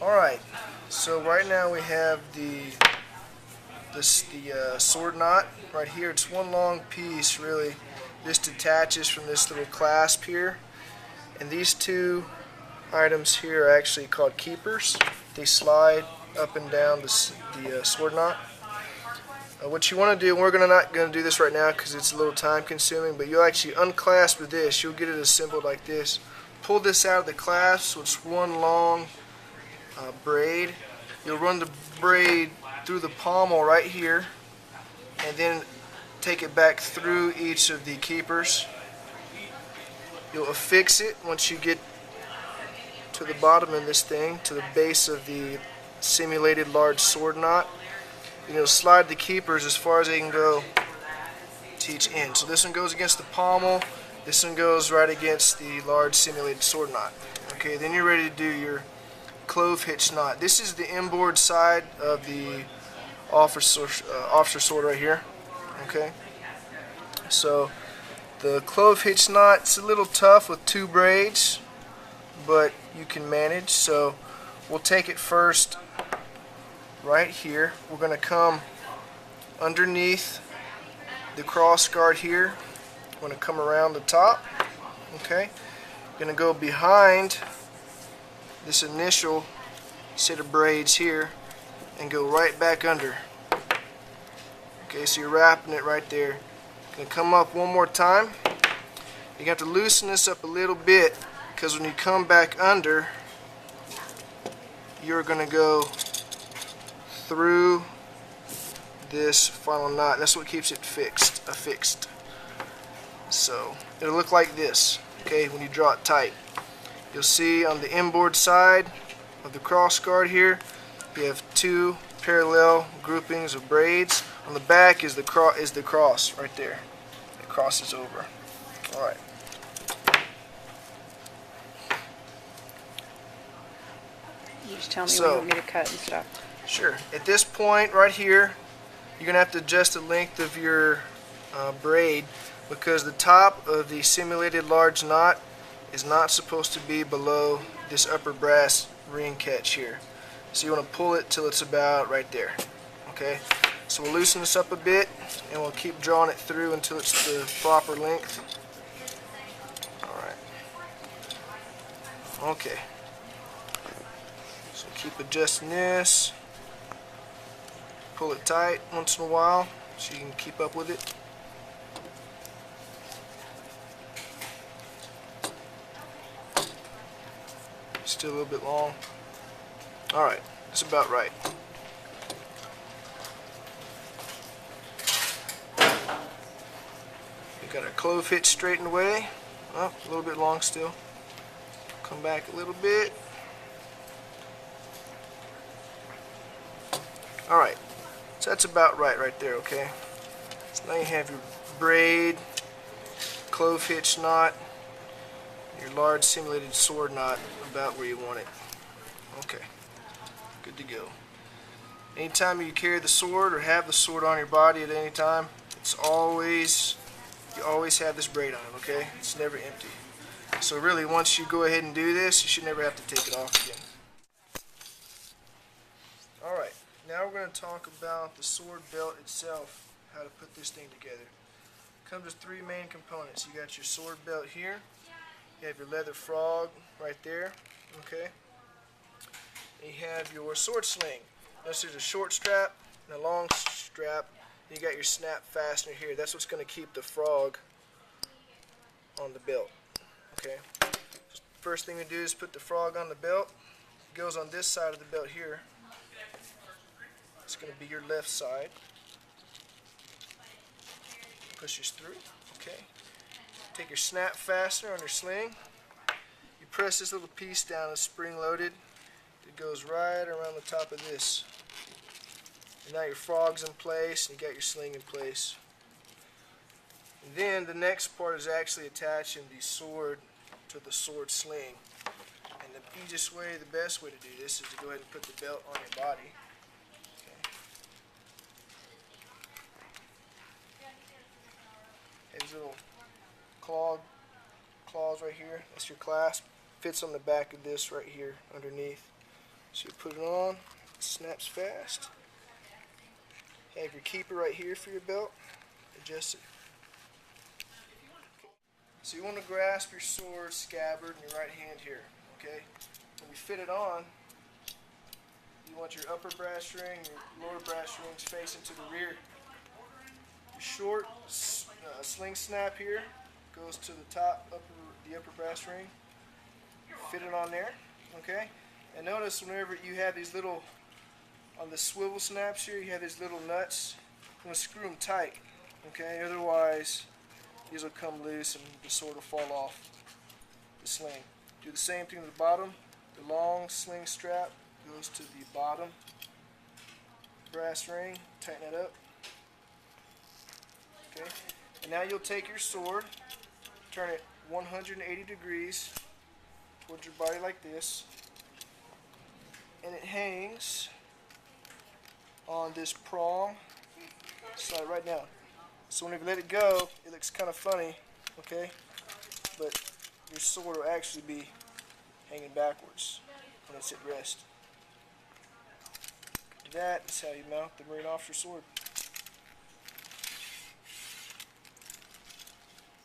Alright, so right now we have the sword knot right here. It's one long piece really. This detaches from this little clasp here. And these two items here are actually called keepers. They slide up and down the sword knot. What you want to do, and we're not going to do this right now because it's a little time consuming, but you'll actually unclasp with this. You'll get it assembled like this. Pull this out of the clasp, so it's one long braid. You'll run the braid through the pommel right here and then take it back through each of the keepers. You'll affix it once you get to the bottom of this thing, to the base of the simulated large sword knot. And you'll slide the keepers as far as they can go to each end. So this one goes against the pommel, this one goes right against the large simulated sword knot. Okay, then you're ready to do your clove hitch knot. This is the inboard side of the officer sword right here. Okay, so the clove hitch knot, it's a little tough with two braids, but you can manage. So we'll take it first right here. We're going to come underneath the cross guard here. We're going to come around the top. Okay, going to go behind this initial set of braids here and go right back under. Okay, so you're wrapping it right there. Going to come up one more time. You have to loosen this up a little bit because when you come back under, you're going to go through this final knot. That's what keeps it affixed. So it'll look like this. Okay, when you draw it tight, you'll see on the inboard side of the cross guard here, you have two parallel groupings of braids. On the back is the cross right there. It crosses over. All right. You just tell me when you want me to cut and stuff. Sure. At this point right here, you're going to have to adjust the length of your braid because the top of the simulated large knot is not supposed to be below this upper brass ring catch here. So you want to pull it till it's about right there. Okay, so we'll loosen this up a bit and we'll keep drawing it through until it's the proper length. Alright. Okay. So keep adjusting this. Pull it tight once in a while so you can keep up with it. Still a little bit long. Alright, that's about right. We got our clove hitch straightened away. Oh, a little bit long still. Come back a little bit. Alright, so that's about right there, okay? So now you have your braid, clove hitch knot, your large simulated sword knot about where you want it. Okay, good to go. Anytime you carry the sword or have the sword on your body at any time, you always have this braid on it, okay? It's never empty. So really, once you go ahead and do this, you should never have to take it off again. Alright, now we're going to talk about the sword belt itself, how to put this thing together. It comes with three main components. You got your sword belt here. You have your leather frog right there, okay? And you have your sword sling. Notice there's a short strap and a long strap. And you got your snap fastener here. That's what's going to keep the frog on the belt, okay? First thing we do is put the frog on the belt. It goes on this side of the belt here. It's going to be your left side. Pushes through, okay? Take your snap fastener on your sling. You press this little piece down, it's spring loaded. It goes right around the top of this. And now your frog's in place and you got your sling in place. And then the next part is actually attaching the sword to the sword sling. And the easiest way, the best way to do this is to go ahead and put the belt on your body. Okay. These little claws right here, that's your clasp. Fits on the back of this right here underneath. So you put it on, it snaps fast. Have your keeper right here for your belt. Adjust it. So you want to grasp your sword scabbard in your right hand here, okay? When you fit it on, you want your upper brass ring, your lower brass rings facing to the rear. Your short sling snap here goes to the top, the upper brass ring. Fit it on there, okay? And notice whenever you have these little, on the swivel snaps here, you have these little nuts. You want to screw them tight, okay? Otherwise, these will come loose and the sword will fall off the sling. Do the same thing to the bottom. The long sling strap goes to the bottom brass ring. Tighten it up. Okay. And now you'll take your sword, turn it 180 degrees towards your body like this, and it hangs on this prong. Slide it right down. So whenever you let it go, it looks kind of funny, okay? But your sword will actually be hanging backwards when it's at rest. That is how you mount the Marine Officer sword.